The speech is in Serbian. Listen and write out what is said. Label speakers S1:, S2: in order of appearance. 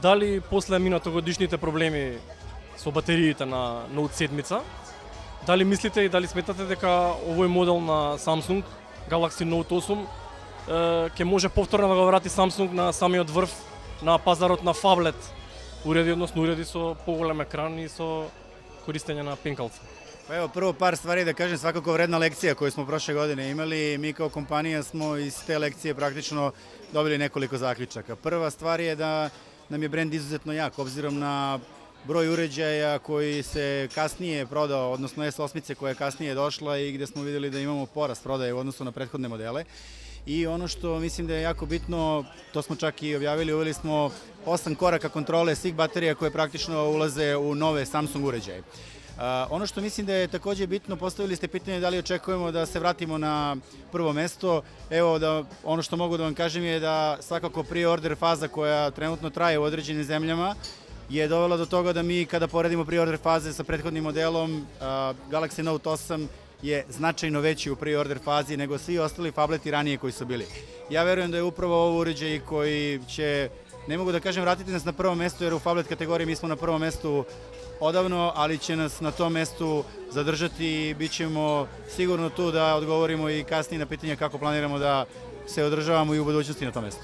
S1: Дали после минатогодишните проблеми со батериите на Note 7, дали мислите и дали сметате дека овој модел на Samsung Galaxy Note 8 ќе може повторно да го врати Samsung на самиот врв на пазарот на фаблет уреди, односно уреди со поголем екран и со користење на пенкалца?
S2: Pa evo, prvo par stvari da kažem, svakako vredna lekcija koju smo prošle godine imali. Mi kao kompanija smo iz te lekcije praktično dobili nekoliko zaključaka. Prva stvar je da nam je brend izuzetno jak, obzirom na broj uređaja koji se kasnije prodao, odnosno S8 koja je kasnije došla i gde smo videli da imamo porast prodaje u odnosu na prethodne modele. I ono što mislim da je jako bitno, to smo čak i objavili, uveli smo 8 koraka kontrole svih baterija koje praktično ulaze u nove Samsung uređaje. Ono što mislim da je takođe bitno, postavili ste pitanje da li očekujemo da se vratimo na prvo mesto. Evo, ono što mogu da vam kažem je da svakako pre-order faza koja trenutno traje u određenim zemljama je dovela do toga da mi kada poredimo pre-order faze sa prethodnim modelom, Galaxy Note 8 je značajno veći u pre-order fazi nego svi ostali fableti ranije koji su bili. Ja verujem da je upravo ovo uređaj koji će, ne mogu da kažem vratiti nas na prvo mesto, jer u fablet kategoriji mi smo na prvom mestu odavno, ali će nas na tom mestu zadržati i bit ćemo sigurno tu da odgovorimo i kasnije na pitanje kako planiramo da se održavamo i u budućnosti na tom mestu.